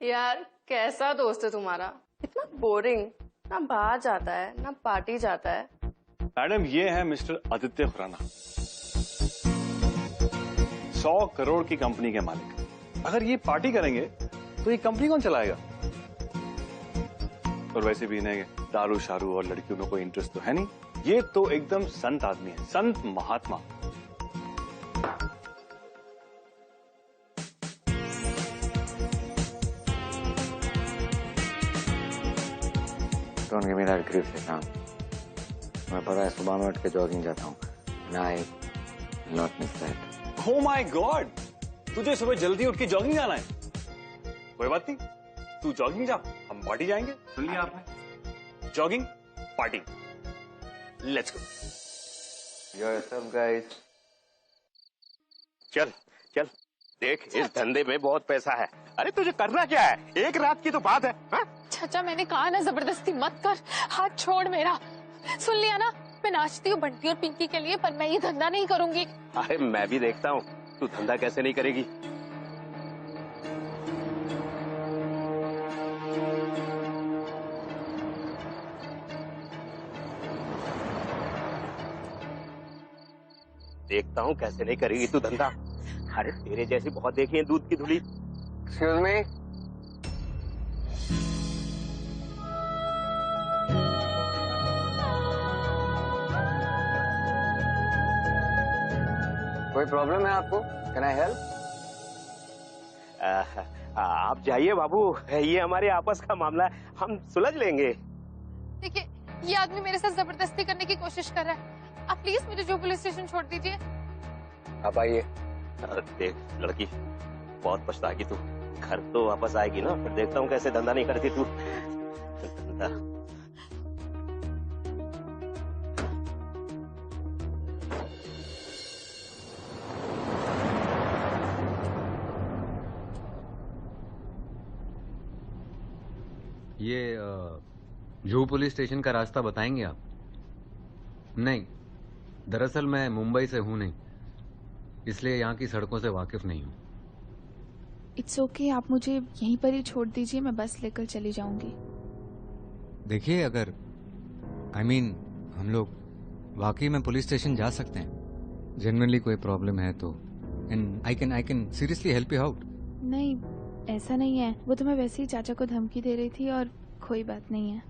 यार कैसा दोस्त है तुम्हारा, इतना बोरिंग, ना बाहर जाता है ना पार्टी जाता है। मैडम ये है मिस्टर आदित्य खुराना, 100 करोड़ की कंपनी के मालिक। अगर ये पार्टी करेंगे तो ये कंपनी कौन चलाएगा? और वैसे भी इन्हें दारू शारू और लड़कियों में कोई इंटरेस्ट तो है नहीं। ये तो एकदम संत आदमी है, संत महात्मा। Don't give me that grief, Shashank. मैं पता है सुबह में उठ के जॉगिंग जाता हूँ। I not miss that. Oh my God! तुझे सुबह जल्दी उठ के जॉगिंग जाना है? कोई बात नहीं, तू जॉगिंग जा, हम पार्टी जाएंगे। सुन लिया आपने? Jogging, party, let's go. Yourself, guys. चल चल, देख इस धंधे में बहुत पैसा है। अरे तुझे करना क्या है, एक रात की तो बात है। हाँ? चाचा मैंने कहा ना जबरदस्ती मत कर, हाथ छोड़ मेरा। सुन लिया ना, मैं नाचती हूँ बंटी और पिंकी के लिए, पर मैं ये धंधा नहीं करूंगी। अरे मैं भी देखता हूँ तू धंधा कैसे नहीं करेगी। देखता हूँ कैसे नहीं करेगी तू धंधा। अरे तेरे जैसी बहुत देखी है दूध की धुली। Excuse me. कोई प्रॉब्लम है आपको? Can I help? आप जाइए बाबू, ये हमारे आपस का मामला है, हम सुलझ लेंगे। देखिए ये आदमी मेरे साथ जबरदस्ती करने की कोशिश कर रहा है, आप प्लीज मुझे जो पुलिस स्टेशन छोड़ दीजिए। आप आइए। देख लड़की, बहुत पछताएगी तू। घर तो वापस आएगी ना, फिर देखता हूँ कैसे धंधा नहीं करती तू। धंधा ये जुहू पुलिस स्टेशन का रास्ता बताएंगे आप? नहीं, दरअसल मैं मुंबई से हूं नहीं, इसलिए यहाँ की सड़कों से वाकिफ नहीं हूँ। इट्स ओके, आप मुझे यहीं पर ही छोड़ दीजिए, मैं बस लेकर चली जाऊंगी। देखिए अगर हम लोग वाकई में पुलिस स्टेशन जा सकते हैं, जनरली कोई प्रॉब्लम है तो, and I can seriously help you out. नहीं ऐसा नहीं है, वो तो मैं वैसे ही चाचा को धमकी दे रही थी और कोई बात नहीं है।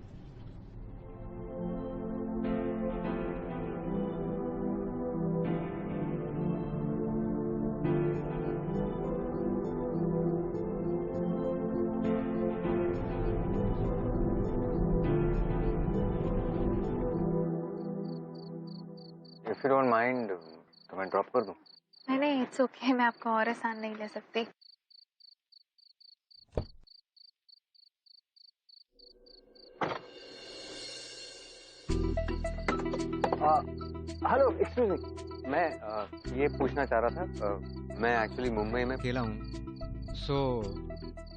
If you don't mind, तो मैं ड्रॉप कर दूं? नहीं इट्स ओके, मैं आपका और एहसान नहीं ले सकती। हेलो, एक्सक्यूज मी, मैं ये पूछना चाह रहा था, मैं एक्चुअली मुंबई में अकेला हूँ, सो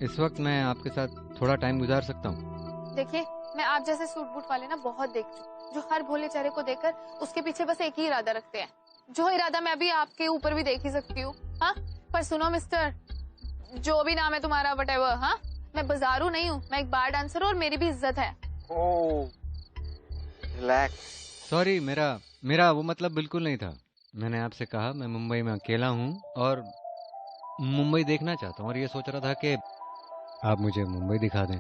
इस वक्त मैं आपके साथ थोड़ा टाइम गुजार सकता हूँ। देखिए मैं आप जैसे सूट बूट वाले ना बहुत देख चुकी, जो हर भोले चेहरे को देखकर उसके पीछे बस एक ही इरादा रखते हैं, जो इरादा मैं अभी आपके ऊपर भी देख ही सकती हूँ। हाँ पर सुनो मिस्टर, जो भी नाम है तुम्हारा वटेवर, हाँ मैं बाजारू नहीं हूँ, मैं एक बार डांसर हूँ और मेरी भी इज्जत है। ओह रिलैक्स। सॉरी, मेरा वो मतलब बिल्कुल नहीं था। मैंने आपसे कहा मैं मुंबई में अकेला हूँ और मुंबई देखना चाहता हूँ, और ये सोच रहा था कि आप मुझे मुंबई दिखा दें।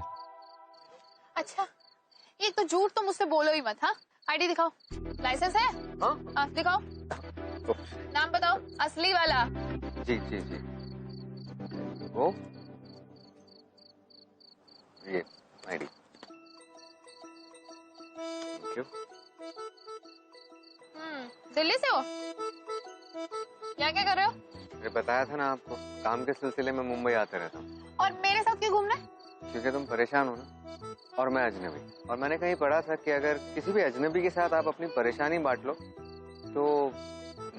अच्छा एक तो झूठ तो मुझसे बोलो ही मत। हाँ आईडी दिखाओ, लाइसेंस है? हाँ दिखाओ, नाम बताओ असली वाला। जी जी जी, वो ये आईडी। Thank you. दिल्ली से हो? यहाँ क्या कर रहे हो? मैं बताया था ना आपको, काम के सिलसिले में मुंबई आते रहता हूँ। और मेरे साथ क्यों घूम रहे? क्योंकि तुम परेशान हो ना, और मैं अजनबी, और मैंने कहीं पढ़ा था कि अगर किसी भी अजनबी के साथ आप अपनी परेशानी बांट लो तो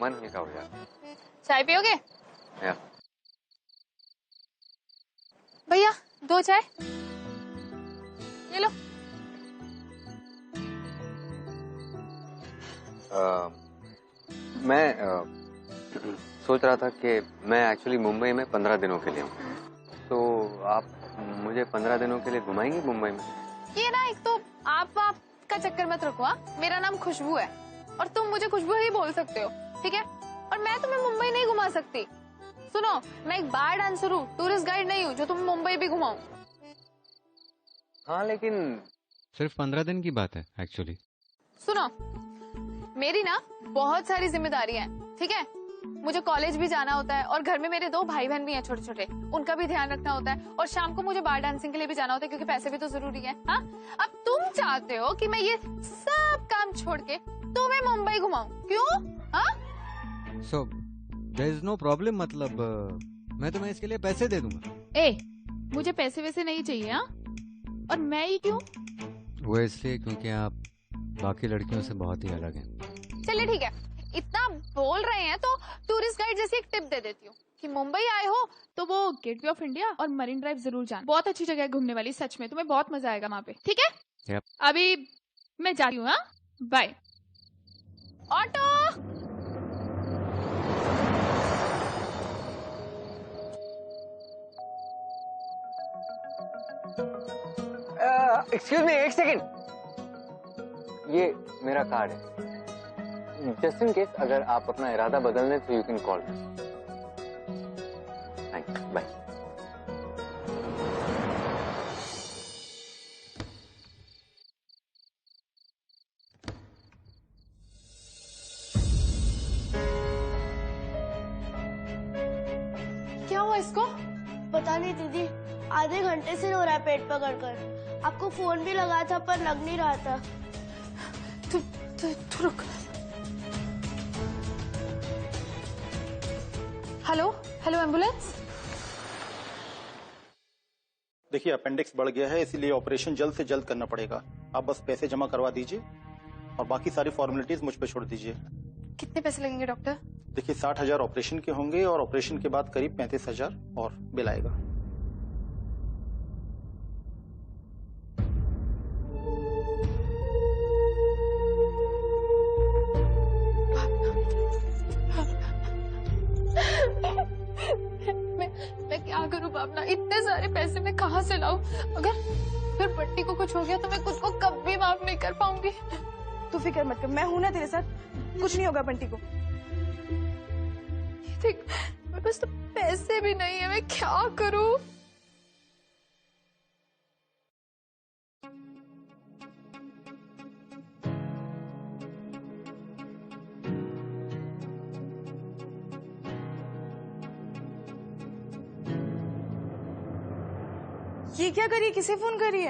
मन हल्का हो जाता है। चाय पियोगे? या। भैया 2 चाय। ये लो। मैं सोच रहा था कि मैं एक्चुअली मुंबई में 15 दिनों के लिए हूँ, तो आप मुझे 15 दिनों के लिए घुमाएंगी मुंबई में? ये ना, एक तो आप का चक्कर मत रखो। हाँ, मेरा नाम खुशबू है और तुम मुझे खुशबू ही बोल सकते हो, ठीक है? और मैं तुम्हें मुंबई नहीं घुमा सकती। सुनो, मैं एक बार डांसर हूँ, टूरिस्ट गाइड नहीं हूँ जो तुम मुंबई भी घुमाऊं। हाँ लेकिन सिर्फ 15 दिन की बात है एक्चुअली। सुनो, मेरी ना बहुत सारी जिम्मेदारियां हैं, ठीक है? मुझे कॉलेज भी जाना होता है और घर में मेरे 2 भाई बहन भी हैं छोटे छोटे, उनका भी ध्यान रखना होता है। और शाम को मुझे बार डांसिंग के लिए भी जाना होता है क्योंकि पैसे भी तो जरूरी है। हाँ, अब तुम चाहते हो कि मैं ये सब काम छोड़ के तुम्हें मुंबई घुमाऊं, क्यों? हाँ, so there is no problem, मतलब मैं तुम्हें इसके लिए पैसे दे दूंगा। ए, मुझे पैसे वैसे नहीं चाहिए। हाँ, और मैं ही क्यों? वो इसलिए क्योंकि आप बाकी लड़कियों से बहुत ही अलग हैं। चलिए ठीक है, इतना बोल रहे हैं तो टूरिस्ट गाइड जैसी एक टिप दे देती हूँ कि मुंबई आए हो तो वो गेटवे ऑफ इंडिया और मरीन ड्राइव जरूर जाना। बहुत अच्छी जगह है घूमने वाली, सच में तुम्हें बहुत मजा आएगा वहाँ पे, ठीक है? Yep. अभी मैं जा रही हूँ। हाँ, बाय। ऑटो। एक्सक्यूज मी, एक सेकेंड। ये मेरा कार्ड है, जस्ट इन केस अगर आप अपना इरादा बदल लें तो you can call. Thanks, bye. क्या हुआ इसको? पता नहीं दीदी, आधे घंटे से रो रहा है पेट पकड़कर। आपको फोन भी लगा था पर लग नहीं रहा था। तू रुक। Hello hello, ambulance. देखिए, अपेंडिक्स बढ़ गया है, इसीलिए ऑपरेशन जल्द से जल्द करना पड़ेगा। आप बस पैसे जमा करवा दीजिए और बाकी सारी फॉर्मेलिटीज मुझ पे छोड़ दीजिए। कितने पैसे लगेंगे डॉक्टर? देखिए, 60,000 ऑपरेशन के होंगे और ऑपरेशन के बाद करीब 35,000 और बिल आएगा। मैं क्या करूं भावना, इतने सारे पैसे मैं कहाँ से लाऊं? अगर फिर बंटी को कुछ हो गया तो मैं खुद को कभी माफ नहीं कर पाऊंगी। तू फिक्र मत कर, मैं हूं ना तेरे साथ, कुछ नहीं होगा बंटी को। ठीक, मेरे पास तो पैसे भी नहीं है, मैं क्या करूं? ये क्या करिए, किसे फोन करिए?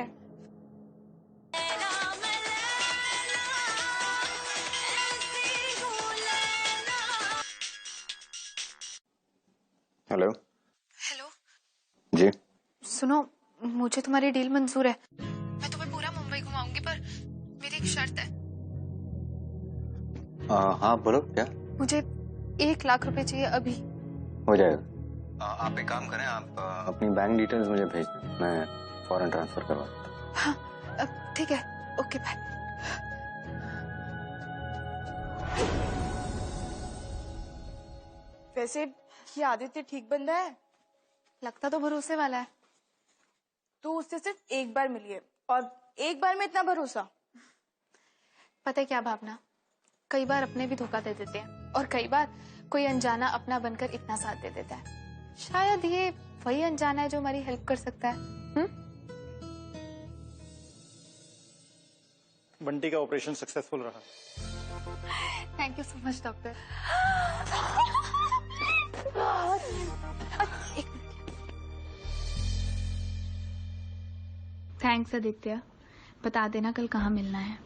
हेलो। हेलो जी। सुनो, मुझे तुम्हारी डील मंजूर है। मैं तुम्हें पूरा मुंबई घुमाऊंगी, पर मेरी एक शर्त है। हाँ बोलो, क्या? मुझे 1 लाख रुपए चाहिए अभी। हो जाएगा। आप एक काम करें, आप अपनी बैंक डिटेल्स मुझे भेज दें, मैं फौरन ट्रांसफर करवा देता हूँ। हाँ ठीक है, ओके बाय। वैसे ये आदित्य ठीक बंदा है? लगता तो भरोसे वाला है। तू उससे सिर्फ एक बार मिली है और एक बार में इतना भरोसा? पता है क्या भावना, कई बार अपने भी धोखा दे देते हैं और कई बार कोई अनजाना अपना बनकर इतना साथ दे देता है। शायद ये वही अनजाना है जो हमारी हेल्प कर सकता है। बंटी का ऑपरेशन सक्सेसफुल रहा। Thank you so much doctor. Thanks Aditya, बता देना कल कहाँ मिलना है।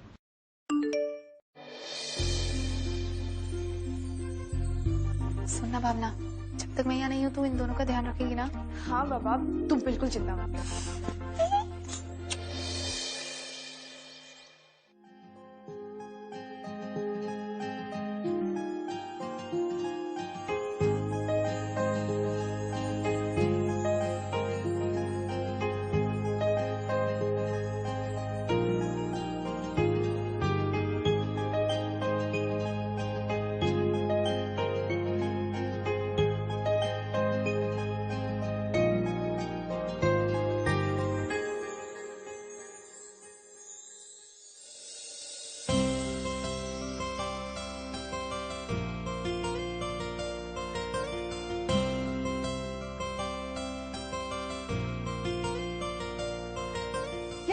सुनना भावना, जब तक मैं यहाँ नहीं हूँ तू इन दोनों का ध्यान रखेगी ना? हाँ बाबा, तू बिल्कुल चिंता मत कर।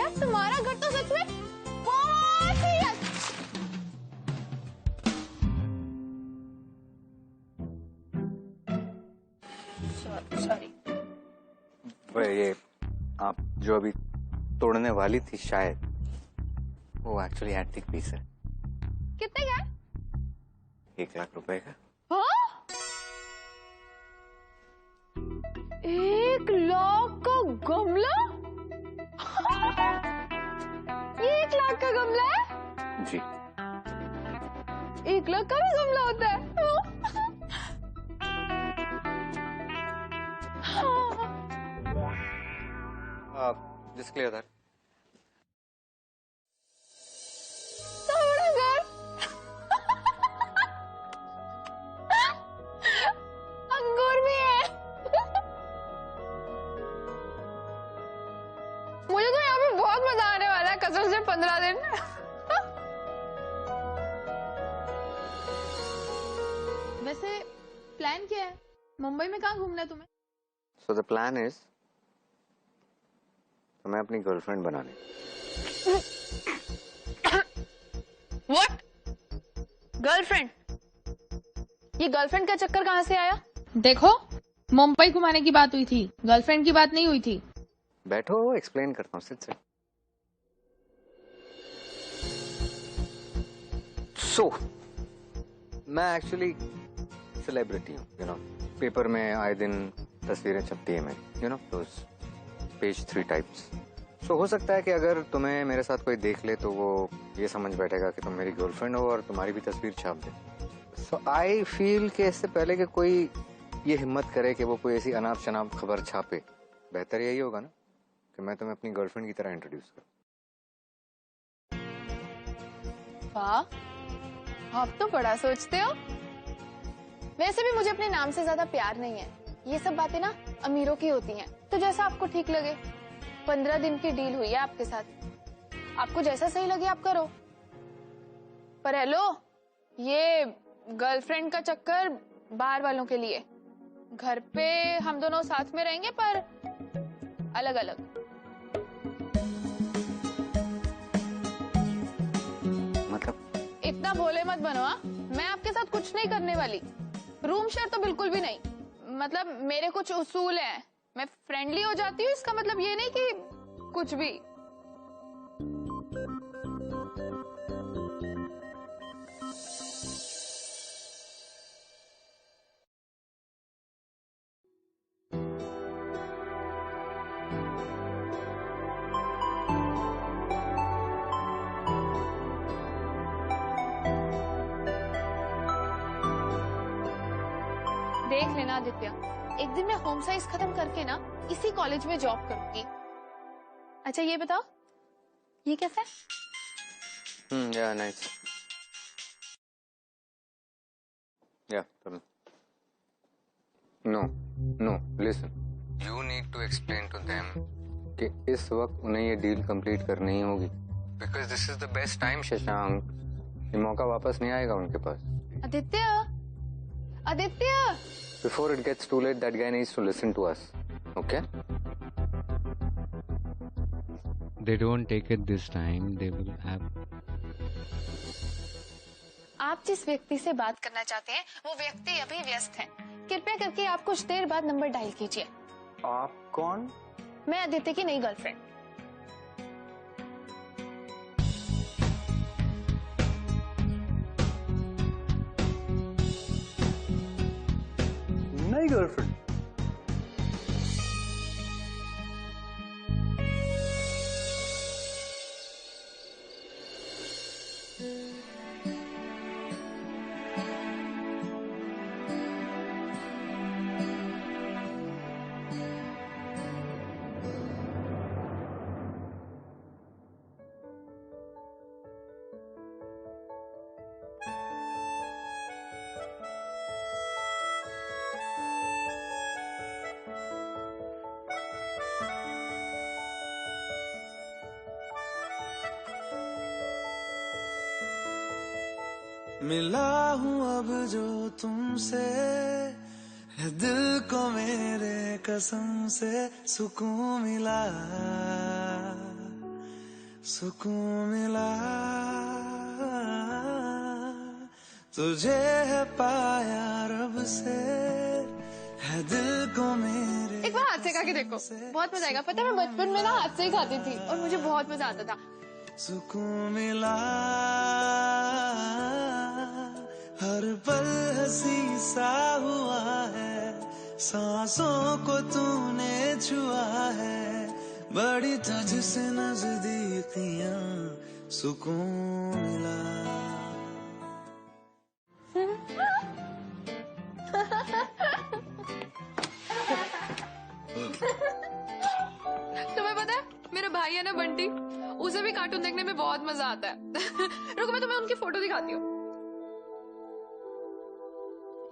यार तुम्हारा घर तो सच में बहुत ही सॉरी। ये आप जो अभी तोड़ने वाली थी शायद वो एक्चुअली एंटीक पीस है। कितने का? 1 लाख रुपए का। हाँ? 1 लाख का गमला? ये 1 लाख का गमला है? जी। 1 लाख का भी गमला होता है? जिस क्लियर था। अंगूर भी है। मुझे तो यहाँ पे बहुत मजा आने वाला है कसम से 15 दिन। वैसे प्लान क्या है? मुंबई में कहाँ घूमना है तुम्हें? सो द प्लान इज मैं अपनी गर्लफ्रेंड बनाने। What? गर्लफ्रेंड? ये गर्लफ्रेंड का चक्कर कहाँ से आया? देखो मुंबई घुमाने की बात हुई थी, गर्लफ्रेंड की बात नहीं हुई थी। बैठो एक्सप्लेन करता हूँ। सिट। सो मैं एक्चुअली सेलिब्रिटी हूँ, यू नो। पेपर में आए दिन तस्वीरें छपती है मेरी, you know, those page 3 types. So हो सकता है कि अगर तुम्हें मेरे साथ कोई देख ले तो वो ये समझ बैठेगा कि तुम मेरी गर्लफ्रेंड हो और तुम्हारी भी तस्वीर छाप दे। सो आई फील कि इससे पहले कि कोई ये हिम्मत करे कि वो कोई ऐसी अनाप शनाप खबर छापे, बेहतर यही होगा ना कि मैं तुम्हें अपनी गर्लफ्रेंड की तरह इंट्रोड्यूस करूं। वाह, आप तो बड़ा सोचते हो। वैसे भी मुझे अपने नाम से ज्यादा प्यार नहीं है। ये सब बातें ना अमीरों की होती हैं। तो जैसा आपको ठीक लगे। 15 दिन की डील हुई है आपके साथ, आपको जैसा सही लगे आप करो। पर हेलो, ये गर्लफ्रेंड का चक्कर बाहर वालों के लिए। घर पे हम दोनों साथ में रहेंगे पर अलग अलग। मतलब इतना भोले मत बनो। मैं आपके साथ कुछ नहीं करने वाली। रूम शेयर तो बिल्कुल भी नहीं। मतलब मेरे कुछ उसूल हैं। मैं फ्रेंडली हो जाती हूँ, इसका मतलब ये नहीं कि कुछ भी। देख लेना आदित्य, एक दिन मैं होम साइंस खत्म करके ना इसी कॉलेज में जॉब करूंगी। अच्छा ये बताओ, ये कैसा है? yeah, nice. Yeah, no, listen. You need to explain to them कि इस वक्त उन्हें ये डील कंप्लीट करनी ही होगी। Because this is the best time, Shashank. ये मौका वापस नहीं आएगा उनके पास। Aditya, Before it gets too late, that guy needs to listen to us. Okay? They don't take it this time. They will have. आप जिस व्यक्ति से बात करना चाहते हैं वो व्यक्ति अभी व्यस्त है। कृपया करके आप कुछ देर बाद नंबर डायल कीजिए। आप कौन? मैं आदित्य की नई गर्लफ्रेंड। नई गर्लफ्रेंड? मिला हूँ अब जो तुमसे, है दिल को मेरे कसम से सुकून मिला। सुकून मिला, तुझे है पाया रब से, है दिल को मेरे। एक बार हाथ से खा के देखो, बहुत मजा आएगा। पता है मैं बचपन में ना हाथ से ही खाती थी और मुझे बहुत मजा आता था। सुकून मिला, हर पल हंसी सा हुआ है, सांसों को तूने छुआ है, बड़ी तुझसे नजदीकियां, सुकून मिला। तुम्हें पता है मेरा भाई है ना बंटी, उसे भी कार्टून देखने में बहुत मजा आता है। रुको मैं तुम्हें उनकी फोटो दिखाती हूँ।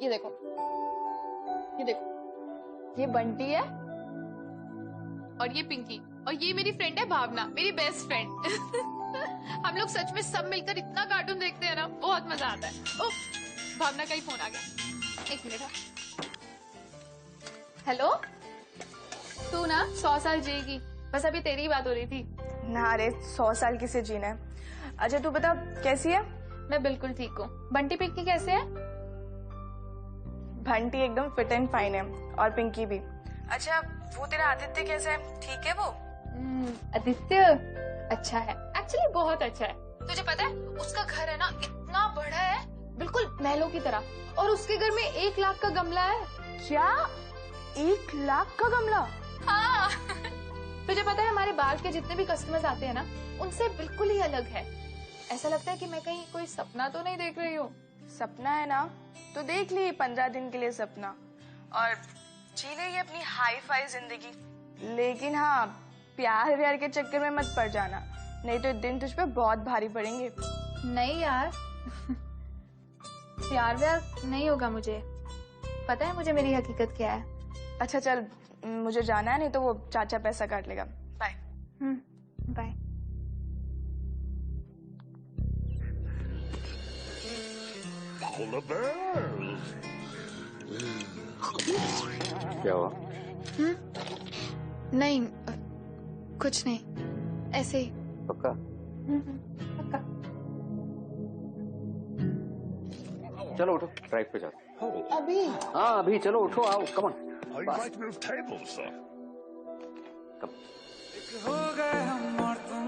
ये देखो, ये देखो, ये बंटी है और ये पिंकी, और ये मेरी फ्रेंड है भावना, मेरी बेस्ट फ्रेंड। हम लोग सच में सब मिलकर इतना कार्टून देखते हैं ना, बहुत मजा आता है। ओह, भावना का ही फोन आ गया, एक मिनट। हेलो, तू ना 100 साल जिएगी, बस अभी तेरी ही बात हो रही थी। ना रे, 100 साल किसे जीना है। अच्छा तू बता कैसी है? मैं बिल्कुल ठीक हूँ। बंटी पिंकी कैसे है? बंटी एकदम फिट एंड फाइन है और पिंकी भी। अच्छा वो तेरा आदित्य कैसा है, ठीक है वो? आदित्य अच्छा है, एक्चुअली बहुत अच्छा है। तुझे पता है उसका घर है ना इतना बड़ा है, बिल्कुल महलों की तरह, और उसके घर में 1 लाख का गमला है। क्या 1 लाख का गमला? हाँ। तुझे पता है हमारे बाहर के जितने भी कस्टमर्स आते हैं ना, उनसे बिल्कुल ही अलग है। ऐसा लगता है कि मैं कहीं कोई सपना तो नहीं देख रही हूँ। सपना है ना तो देख ली 15 दिन के लिए सपना, और जी ले अपनी हाई फाई जिंदगी। लेकिन हाँ, प्यार व्यार के चक्कर में मत पड़ जाना, नहीं तो दिन तुझ पे बहुत भारी पड़ेंगे। नहीं यार, प्यार व्यार नहीं होगा मुझे, पता है मुझे मेरी हकीकत क्या है। अच्छा चल, मुझे जाना है, नहीं तो वो चाचा पैसा काट लेगा। बाय। बाय। क्या हुआ? नहीं कुछ नहीं, ऐसे ही। पक्का? पक्का। चलो उठो, ड्राइव पे जाओ। अभी? हाँ अभी चलो, उठो, आओ, कम ऑन। हो गए हम और तुम,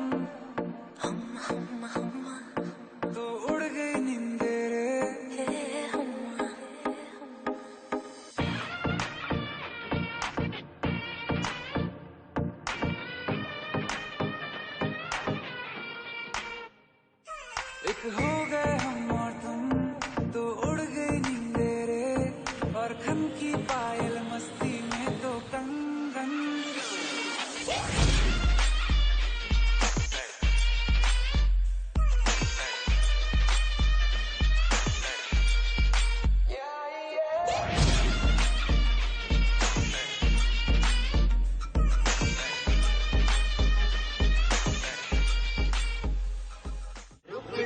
तो उड़ गई नींदे रे। एक हो गए हम और तुम, तो उड़ गई नींदे रे, और खन की पायल मस्ती में तो कंगन।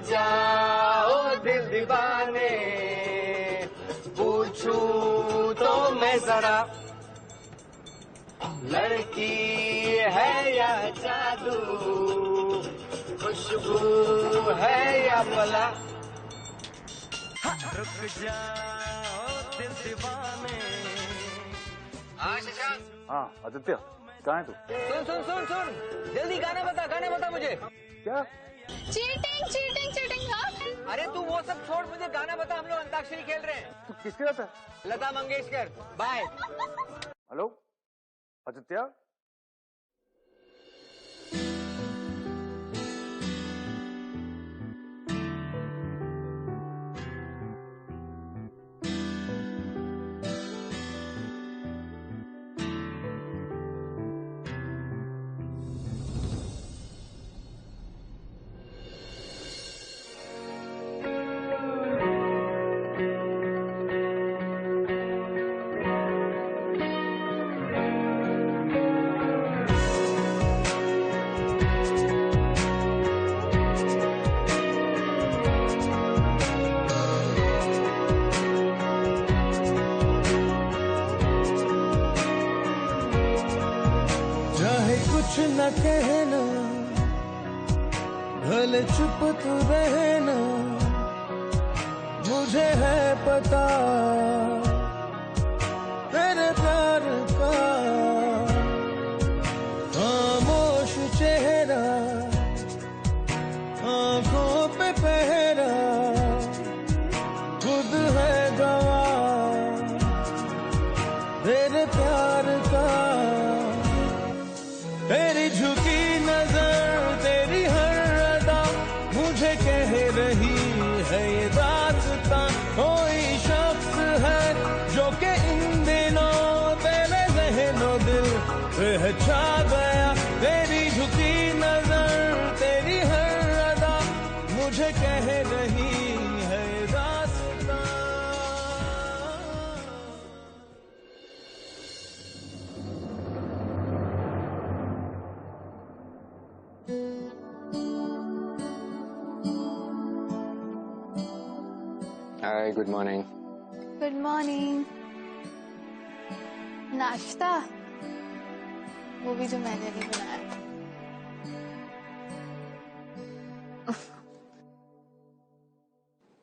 जाओ दिल दीवाने, पूछूं तो मैं जरा, लड़की है या जादू, खुशबू है या मला। रुक जाओ दिल दीवाने। हाँ शशांक। हाँ आदित्य, कहाँ है तू? सुन सुन सुन सुन, जल्दी गाना बता मुझे। क्या? Cheating cheating cheating. हाँ अरे तू वो सब छोड़, मुझे गाना बता, हम लोग अंताक्षरी खेल रहे हैं। तू किसके साथ है? लता मंगेशकर। बाय। हेलो आदित्य। रहना मुझे है पता तेरे प्यार का खामोश चेहरा आंखों पे पहरा खुद है गवाह तेरे प्यार का तेरी झुकी नजर तेरी हर अदा मुझे कह रही है ये दास्तां कोई शख्स है जो कि इन दिनों तेरे ज़हनो दिल पे छा गया तेरी झुकी नजर तेरी हर अदा मुझे कह रही है ये दास्तां hi good morning. Good morning. नाश्ता वो भी जो मैंने नहीं बनाया.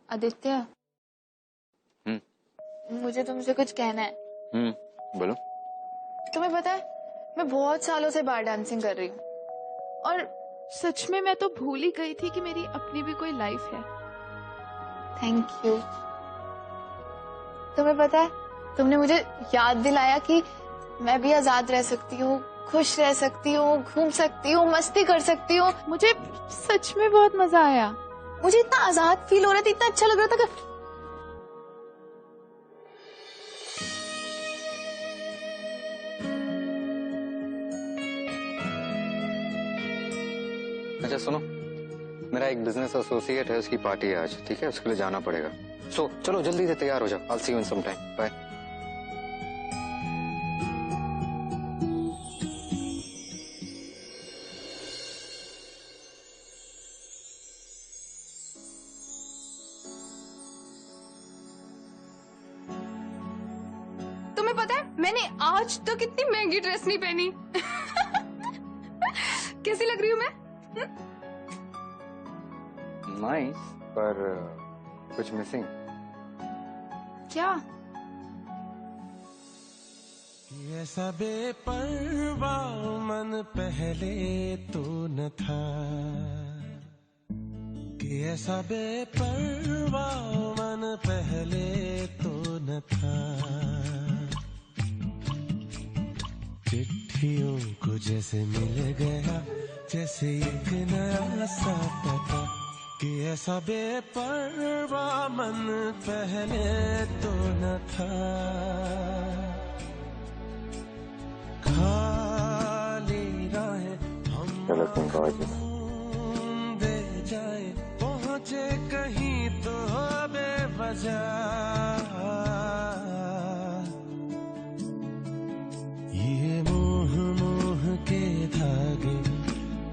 आदित्य मुझे तुमसे कुछ कहना है. बोलो. तुम्हें पता है मैं बहुत सालों से बार डांसिंग कर रही हूँ और सच में मैं तो भूल ही गई थी कि मेरी अपनी भी कोई लाइफ है. Thank you. तुम्हें पता है तुमने मुझे याद दिलाया कि मैं भी आजाद रह सकती हूँ, खुश रह सकती हूँ, घूम सकती हूँ, मस्ती कर सकती हूँ. मुझे सच में बहुत मजा आया. मुझे इतना आजाद फील हो रहा था, इतना अच्छा लग रहा था कि अच्छा सुनो, मेरा एक बिजनेस एसोसिएट है, उसकी पार्टी है आज. ठीक है, उसके लिए जाना पड़ेगा. सो चलो जल्दी से तैयार हो जाओ. I'll see you in some time. Bye. तुम्हें पता है मैंने आज तक इतनी महंगी ड्रेस नहीं पहनी. कैसी लग रही हूँ मैं? नाइस, पर कुछ मिसिंग. क्या? ऐसा बेपरवाह मन पहले तो न था कि ऐसा बेपरवाह मन पहले तो न था. चिट्ठियों को जैसे मिल गया जैसे एक नया सा पता कि ऐसा बेपरवाह मन पहले तो न था. खाली राहें हम दे जाए पहुंचे कहीं तो बेवजह. ये मोह मोह के धागे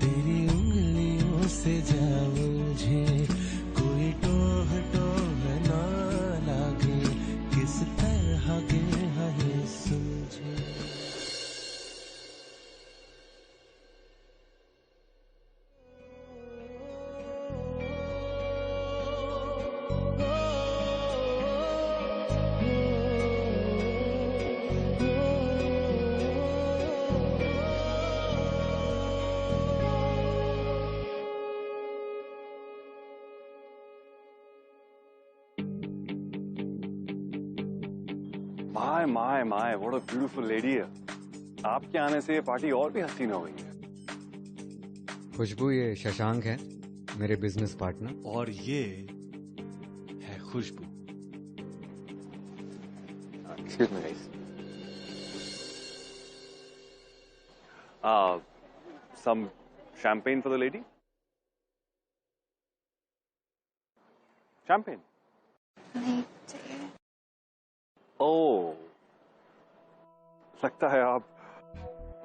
तेरी उंगलियों से जा उलझे कोई टोह टोह ना लागे किस तरह के है सुलझे. My what a beautiful lady है. आपके आने से ये पार्टी और भी हसीन हो गई है. खुशबू, ये शशांक है, मेरे बिजनेस पार्टनर. और ये है खुशबू. Excuse me, guys. Some champagne for the lady? Champagne? नहीं चाहिए. ओह, लगता है आप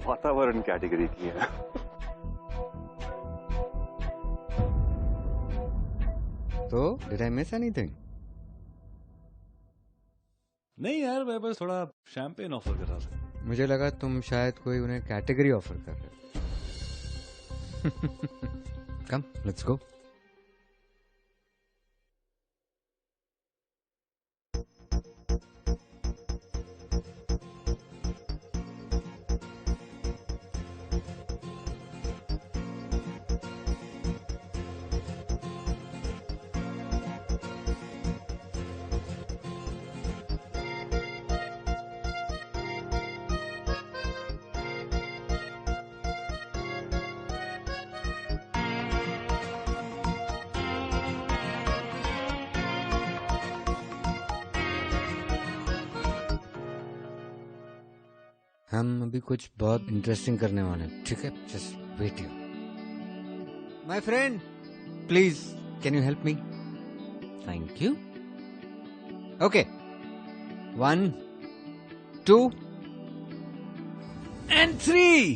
वातावरण कैटेगरी की हैं. तो डिड आई मिस एनीथिंग? नहीं यार, मैं बस थोड़ा शैंपेन ऑफर कर रहा था. मुझे लगा तुम शायद कोई उन्हें कैटेगरी ऑफर कर रहे हो. कम, लेट्स गो. हम अभी कुछ बहुत इंटरेस्टिंग करने वाले हैं, ठीक है? Just wait here. My friend, please can you help me? Thank you. Okay, 1 2 and 3।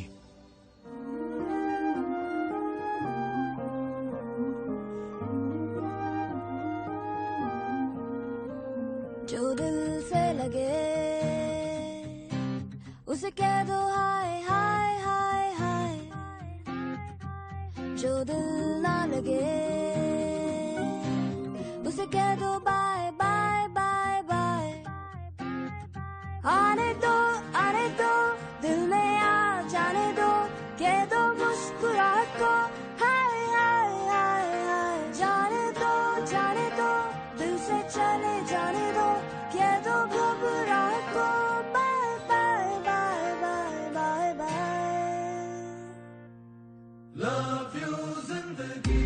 जो दिल से लगे उसे कह दो हाय हाय हाय हाय, जो दिल ना लगे उसे कह दो बाय बाय बाय बाय। आने दो दिल में आ जाने दो, कह दो मुस्कुराहट को हाय हाय हाय हाय। जाने दो दिल से चले जाने दो, कह दो घबराहट को bye bye bye bye bye bye. Love you जिंदगी,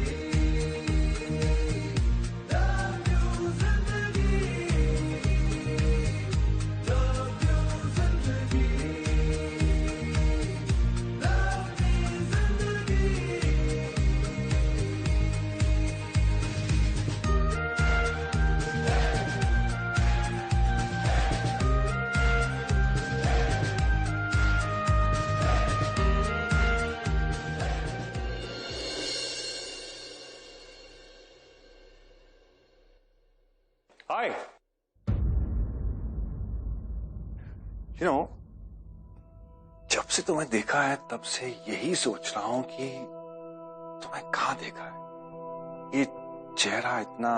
हाय। यू नो, जब से तुम्हें देखा है तब से यही सोच रहा हूं कि तुम्हें कहां देखा है। ये चेहरा इतना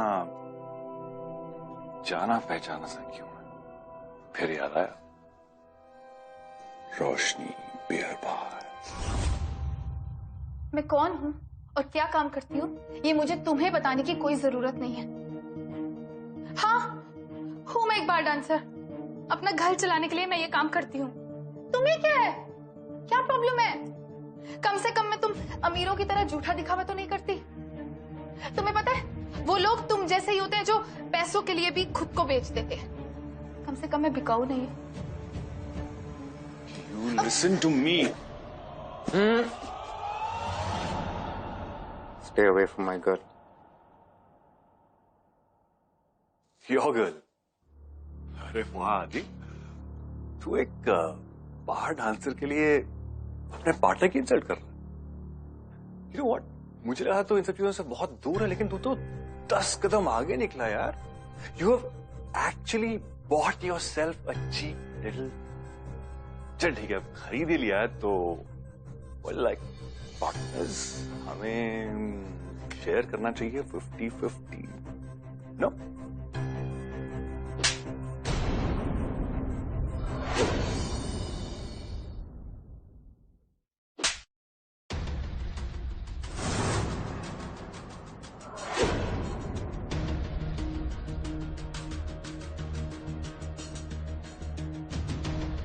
जाना पहचाना सा क्यों है? फिर याद आया, रोशनी बियर बार। मैं कौन हूँ और क्या काम करती हूँ ये मुझे तुम्हें बताने की कोई जरूरत नहीं है। हाँ, हूँ मैं एक बार डांसर, अपना घर चलाने के लिए मैं ये काम करती हूँ। तुम्हें क्या है? क्या प्रॉब्लम है? कम से कम मैं तुम अमीरों की तरह झूठा दिखावा तो नहीं करती। तुम्हें पता है वो लोग तुम जैसे ही होते हैं जो पैसों के लिए भी खुद को बेच देते हैं। कम से कम मैं बिकाऊ नहीं हूँ। You listen to me. Stay away from my girl. Your girl. अरे वाह आदि, तू एक बार डांसर के लिए अपने पार्टनर की इंसल्ट कर रहा है। You know what? मुझे लगा तो इन सब चीजों से बहुत दूर है, लेकिन तू तो 10 कदम आगे निकला यार। You have actually bought yourself a cheap little। चल ठीक है, अब खरीद ही लिया है तो well, like पार्टनर्स हमें शेयर करना चाहिए 50-50। नो?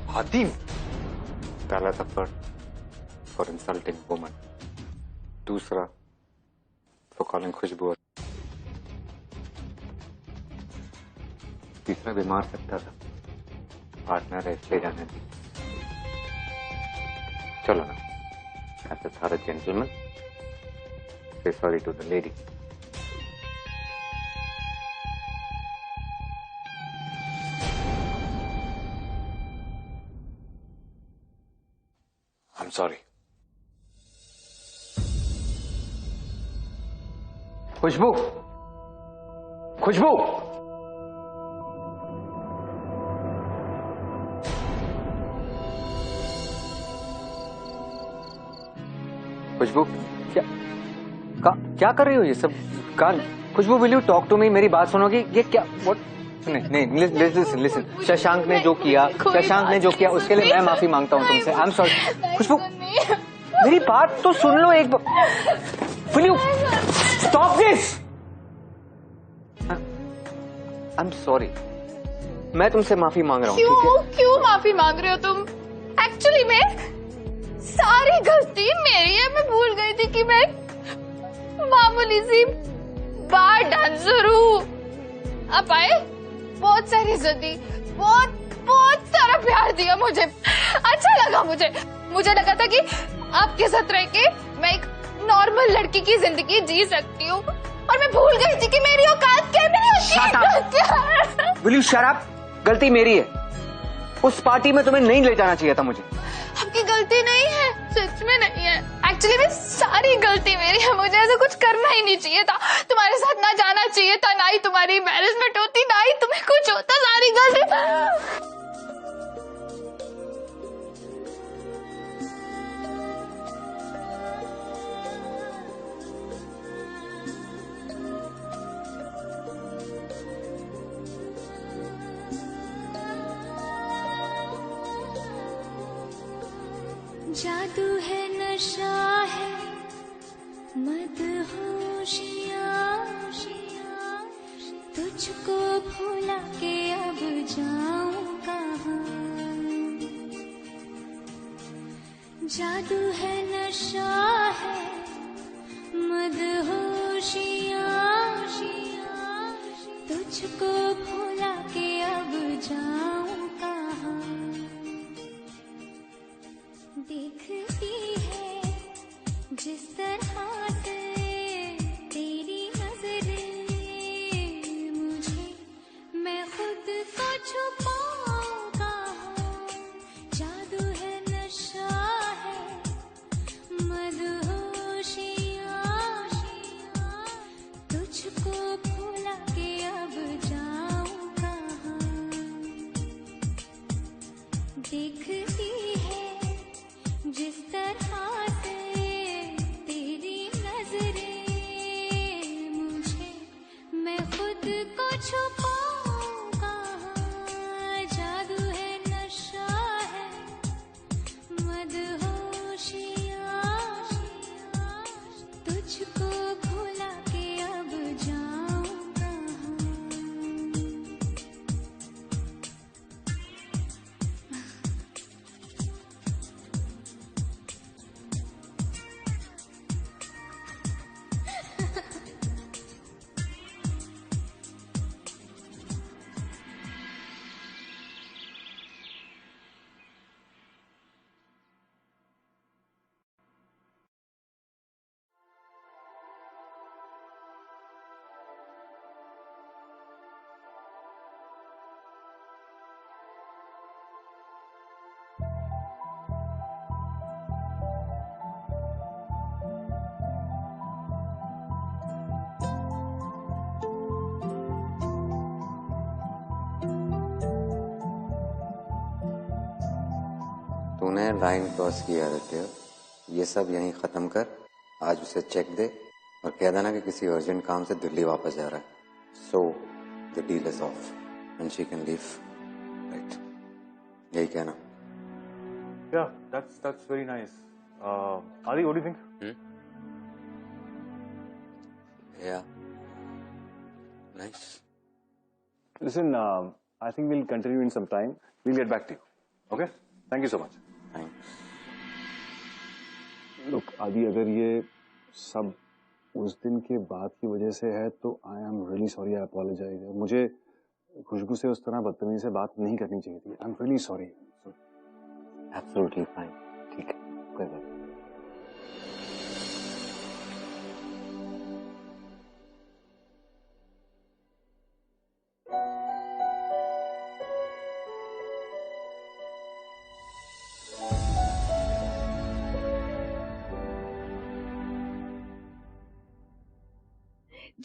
हातिम, पहला थप्पड़ फॉर इंसल्टिंग वुमन, दूसरा फॉर कॉलिंग खुशबू, तीसरा भी मार सकता था, पार्टनर है इसलिए जाने दी। चलो ना, एज अ थॉर जेंटलमैन से sorry to the lady. I'm sorry. Khushboo, Khushboo, Khushboo, क्या कर रही हो ये सब? Khushboo, will you talk to me? मेरी बात सुनोगी? ये क्या? व्हाट? नहीं, लिसन। शशांक ने जो किया उसके लिए मैं माफी मांगता हूँ तुमसे। आई एम सॉरी। खुशबू, मेरी बात तो सुन लो एक बार। Will you stop this? I am sorry, मैं तुमसे माफी मांग रहा हूँ। क्यों माफी मांग रहे हो तुम? एक्चुअली में सारी गलती मेरी है। मैं भूल गई थी कि मैं मामूली सी बार डांसर हूँ। अब आए बहुत सारी इज्जत दी, बहुत बहुत सारा प्यार दिया मुझे, अच्छा लगा मुझे लगा था कि आपके साथ रह के मैं एक नॉर्मल लड़की की जिंदगी जी सकती हूँ, और मैं भूल गई थी कि मेरी औकात क्या है। Will you shut up? गलती मेरी है, उस पार्टी में तुम्हें नहीं ले जाना चाहिए था मुझे। आपकी गलती नहीं है, सच में नहीं है, एक्चुअली में सारी गलती मेरी है, मुझे ऐसा कुछ करना ही नहीं चाहिए था, तुम्हारे साथ ना जाना चाहिए था, ना ही तुम्हारी मैनेजमेंट होती, ना ही तुम्हें कुछ होता, सारी गलती। जादू है, नशा है, मदहोशियाँ, तुझको भुला के अब जाऊं कहाँ। जादू है, नशा है, मदहोशियाँ, तुझको भुला के अब जाऊं कहाँ। देखती है जिस तरह से तेरी नजरें मुझे, मैं खुद को छुपाऊं कहाँ। जादू है, नशा है, मदहोशियाँ, तुझको भुला के अब जाऊं कहाँ। देखती है जिस तरह से तेरी नजरें मुझे, मैं खुद को छुपाऊं कहाँ। जादू है, नशा है, मदहोशियाँ, तुझको भुला के अब जाऊं कहाँ। तूने लाइन क्रॉस किया आदित्य, ये सब यहीं खत्म कर, आज उसे चेक दे और कह देना कि किसी अर्जेंट काम से दिल्ली वापस जा रहा है। So the deal is of and she can leave, right? यही कहना। Yeah, that's very nice. Adi, what do you think? Yeah, nice. Listen, I think we'll continue in some time. We'll get back to you. Okay? Thank you so much. Thanks. Look, Adi, अगर ये सब उस दिन के बाद की वजह से है तो I am really sorry. I apologize. मुझे खुशबू से उस तरह बदतमीजी से बात नहीं करनी चाहिए थी. I'm really sorry. Absolutely fine. ठीक है, कोई बात नहीं।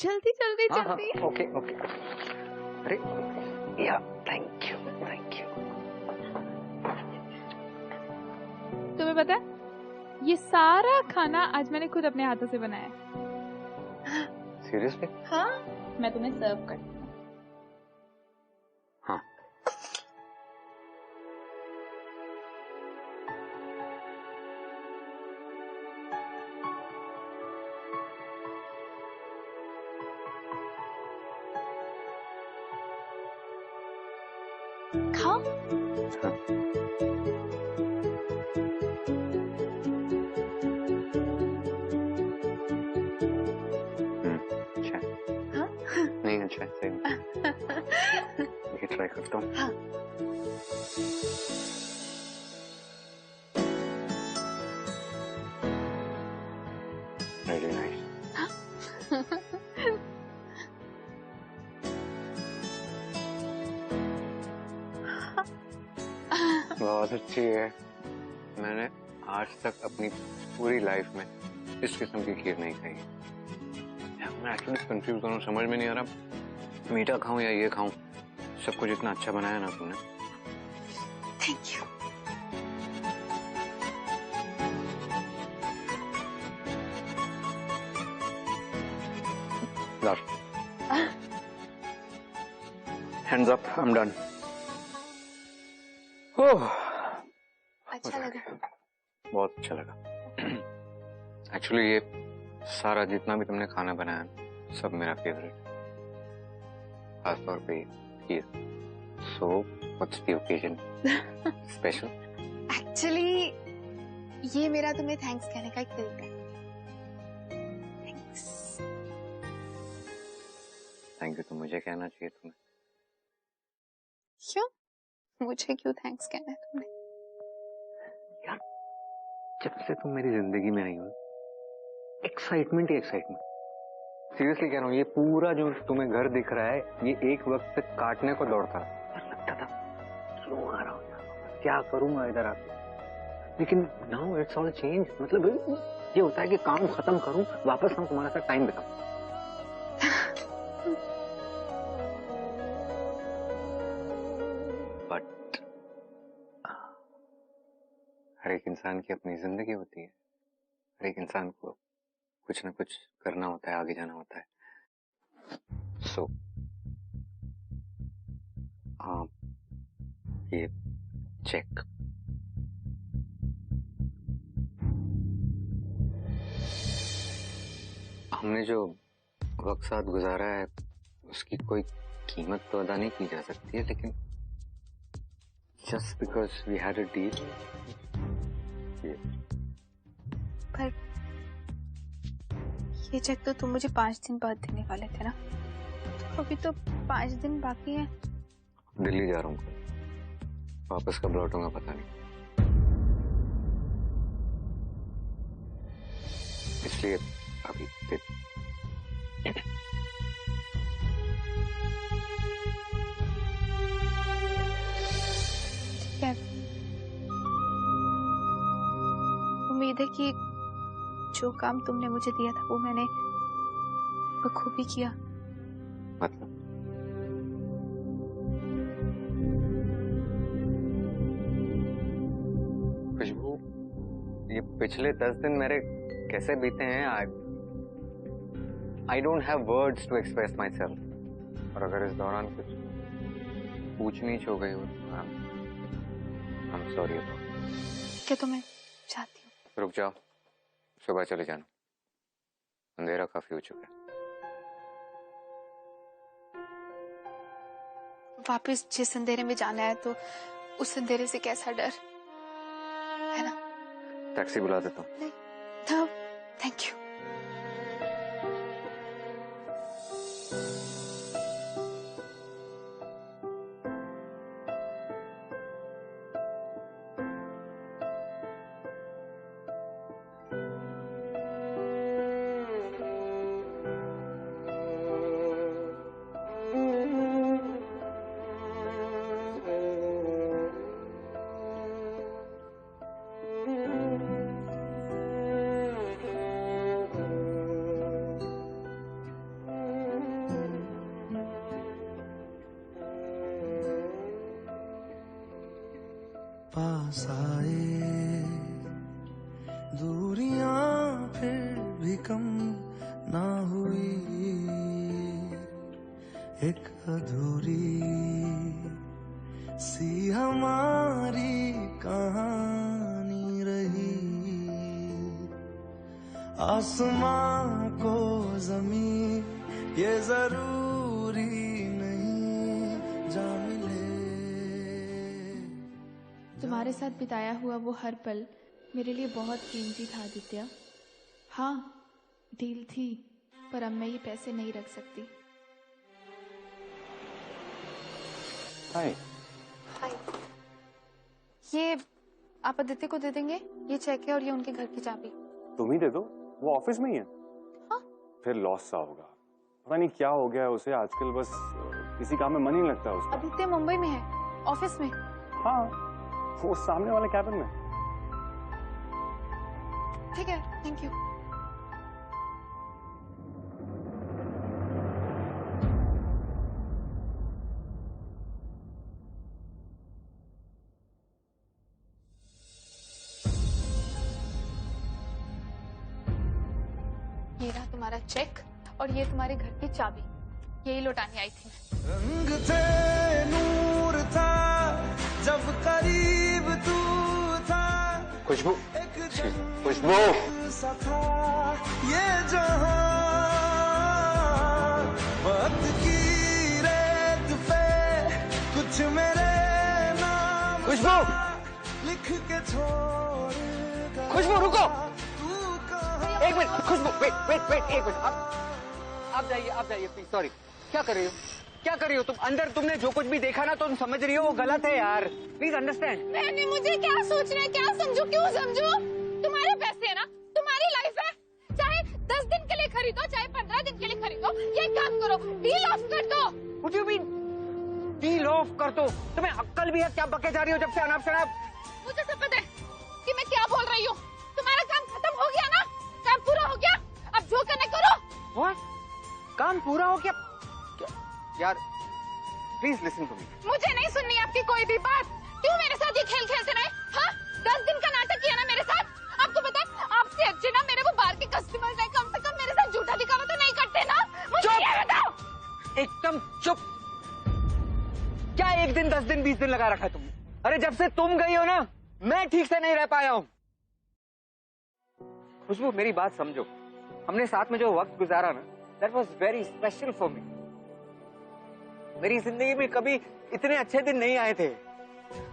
जल्दी जल्दी जल्दी। Okay okay. अरे या, थैंक यू थैंक यू। तुम्हें पता है ये सारा खाना आज मैंने खुद अपने हाथों से बनाया है। सीरियसली? हाँ, मैं तुम्हें सर्व करती हूँ। हाँ। खाओ। अच्छा। हाँ? नहीं अच्छा, सही। ये ट्राई करता हूँ। हाँ। Really nice. बहुत अच्छी है। मैंने आज तक अपनी पूरी लाइफ में इस किस्म की खीर नहीं खाई। मैं एक्चुअली कंफ्यूज हूँ, समझ में नहीं आ रहा मीठा खाऊं या ये खाऊं। सब कुछ इतना अच्छा बनाया ना तूने। Thank you. Hands up, I'm done. ओह, अच्छा लगा? बहुत अच्छा लगा। एक्चुअली ये सारा जितना भी तुमने खाना बनाया सब मेरा फेवरेट, खासतौर पे खीर। So what's the occasion special? Actually ये मेरा तुम्हें थैंक्स कहने का एक तरीका है। थैंक यू तो मुझे कहना चाहिए तुम्हें। क्यों? मुझे क्यों थैंक्स कहना है तुमने? यार जब से तुम मेरी जिंदगी में आई हो, एक्साइटमेंट ही एक्साइटमेंट। सीरियसली कह रहा हूँ, ये पूरा जो तुम्हें घर दिख रहा है ये एक वक्त तक काटने को दौड़ता था। लगता था क्यों आ रहा हूँ, क्या करूंगा इधर आके। लेकिन नाउ इट्स ऑल चेंज। मतलब ये होता है कि काम खत्म करूं, वापस आऊं, तुम्हारे साथ टाइम बिताऊं। बट हर एक इंसान की अपनी जिंदगी होती है। हर एक इंसान को कुछ ना कुछ करना होता है, आगे जाना होता है। सो हाँ, ये चेक। हमने जो वक्त साथ गुजारा है उसकी कोई कीमत तो अदा नहीं की जा सकती है, लेकिन just because we had a deal. पर ये चेक तो तुम मुझे 5 दिन बाद देने वाले थे ना, तो अभी तो 5 दिन बाकी है। दिल्ली जा रहा हूँ, वापस कब लौटूंगा पता नहीं, इसलिए अभी ठीक है। उम्मीद है कि जो काम तुमने मुझे दिया था वो मैंने बखूबी किया। मतलब खुशबू, ये पिछले 10 दिन मेरे कैसे बीते हैं? I don't have words to express myself. और अगर इस दौरान कुछ पूछ नीच हो गई हो तो आई एम सॉरी अबाउट। क्या तुम्हें चाहती हूँ? रुक जाओ, सुबह चले जाना, अंधेरा काफी हो चुका है। वापस जिस अंधेरे में जाना है तो उस अंधेरे से कैसा डर है ना? टैक्सी बुला देता हूँ। नहीं, तो थैंक यू। पास आए दूरियां फिर भी कम ना हुई, एक अधूरी सी हमारी कहानी रही। आसमां को जमीन ये जरूरी नहीं जा मिले। तुम्हारे साथ बिताया हुआ वो हर पल मेरे लिए बहुत कीमती था आदित्य। हाँ, डील थी, पर अब मैं ये पैसे नहीं रख सकती। हाय। ये आप आदित्य को दे देंगे? ये चेक है और ये उनके घर की चाबी। तुम ही दे दो, वो ऑफिस में ही है। हाँ? फिर लॉस सा होगा, पता नहीं क्या हो गया है उसे आजकल, बस किसी काम में मन ही नहीं लगता उसका। आदित्य मुंबई में है, ऑफिस में। हाँ, वो सामने वाले कैबिन में। ठीक है, थैंक यू। ये रहा तुम्हारा चेक और ये तुम्हारे घर की चाबी, यही लौटाने आई थी मैं। रंग थे, नूर था, जब करीब तू था। खुशबू, खुशबू। सा था ये जहां, वक्त की रेत पे कुछ मेरे नाम। खुशबू, लिख के छोड़ गया। खुशबू रुको, तू कहाँ? एक मिनट। खुशबू वेट वेट वेट, एक मिनट। आप जाइए प्लीज। सॉरी। क्या कर रही हो, क्या कर रही हो तुम? अंदर तुमने जो कुछ भी देखा ना, तुम समझ रही हो वो गलत है यार। Please understand. मैंने मुझे क्या सोचना है, क्या समझू, क्यों समझू? तुम्हारे पैसे है ना, तुम्हारी लाइफ है, चाहे 10 दिन के लिए खरीदो, चाहे 15 दिन के लिए खरीदो। ये काम करो, डील ऑफ कर दो। What do you mean? Deal of कर दो? तुम्हें अक्ल भी है? क्या बके जा रही हो जब से अनाप शनाप? मुझे सब पता है कि मैं क्या बोल रही हूँ। तुम्हारा काम खत्म हो गया ना, काम पूरा हो गया, अब जो करना करो। What? काम पूरा हो गया? यार प्लीज लिसन टू मी। मुझे नहीं सुननी आपकी कोई भी बात। क्यों मेरे साथ ये खेल खेलते रहे? हाँ, 10 दिन का नाटक किया ना मेरे साथ। आपको पता है, आपसे अच्छे ना मेरे वो बाहर के कस्टमर्स हैं, कम से कम मेरे साथ झूठा दिखावा तो नहीं करते ना। मुझे ये बताओ। एकदम चुप। क्या 1 दिन 10 दिन 20 दिन लगा रखा है तुमने? अरे जब से तुम गई हो ना, मैं ठीक से नहीं रह पाया हूँ। खुशबू मेरी बात समझो, हमने साथ में जो वक्त गुजारा ना, that was very special for me. मेरी जिंदगी में कभी इतने अच्छे दिन नहीं आए थे।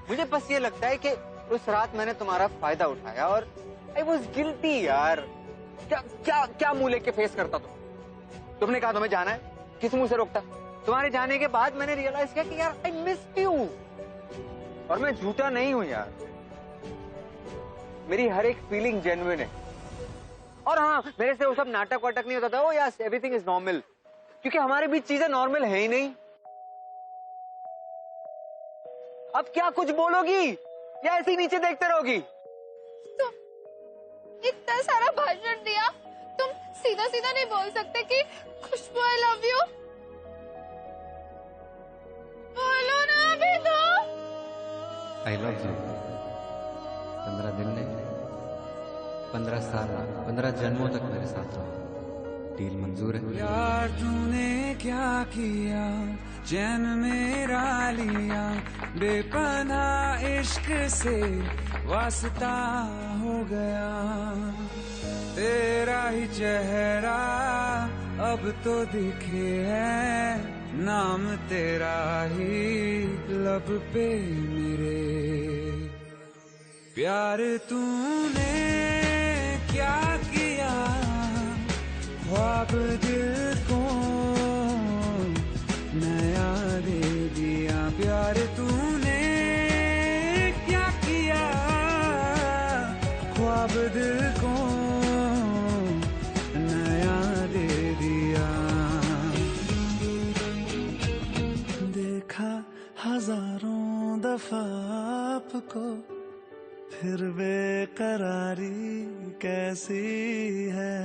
मुझे बस ये लगता है कि उस रात मैंने तुम्हारा फायदा उठाया और आई वॉज गिल्टी यार। क्या क्या क्या मुंह लेके फेस करता तुमने कहा तुम्हें जाना है, किस मुंह से रोकता? तुम्हारे जाने के बाद मैंने रियलाइज किया कि यार आई मिस्ड यू। और मैं झूठा नहीं हूं यार, मेरी हर एक फीलिंग जेन्युइन है। और हाँ, मेरे से वो सब नाटक वाटक नहीं होता था। ओ यस, एवरीथिंग इज नॉर्मल, क्योंकि हमारे बीच चीजें नॉर्मल है ही नहीं। अब क्या कुछ बोलोगी या ऐसे ही नीचे देखते रहोगी? तुम इतना सारा भाषण दिया, तुम सीधा सीधा नहीं बोल सकते कि खुशबू आई लव यू? बोलो ना अभी तो। I love you. 15 दिन नहीं, 15 साल, 15 जन्मों तक मेरे साथ रहो। डील मंजूर है? यार तूने क्या किया, चैन मेरा लिया, बेपनाह इश्क से वास्ता हो गया। तेरा ही चेहरा अब तो दिखे है, नाम तेरा ही लब पे मेरे। प्यार तूने क्या किया, ख्वाब दिल को नया दे दिया। प्यार तूने क्या किया, ख्वाब दिल को नया दे दिया। देखा हजारों दफा आपको, फिर बेकरारी कैसी है,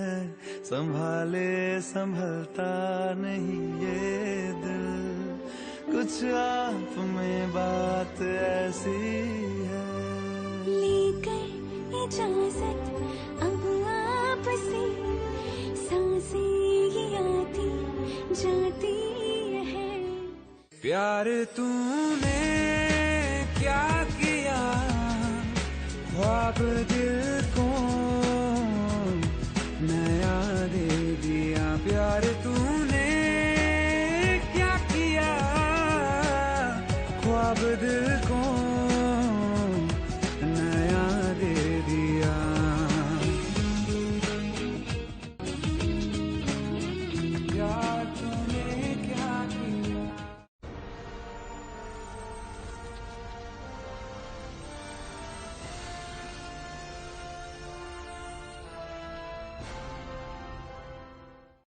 संभाले संभलता नहीं ये दिल, कुछ आप में बात ऐसी है। लेकर इजाजत अब आपसे, सांसें ये आती जाती है। प्यार तूने क्या किया, ख्वाब दिल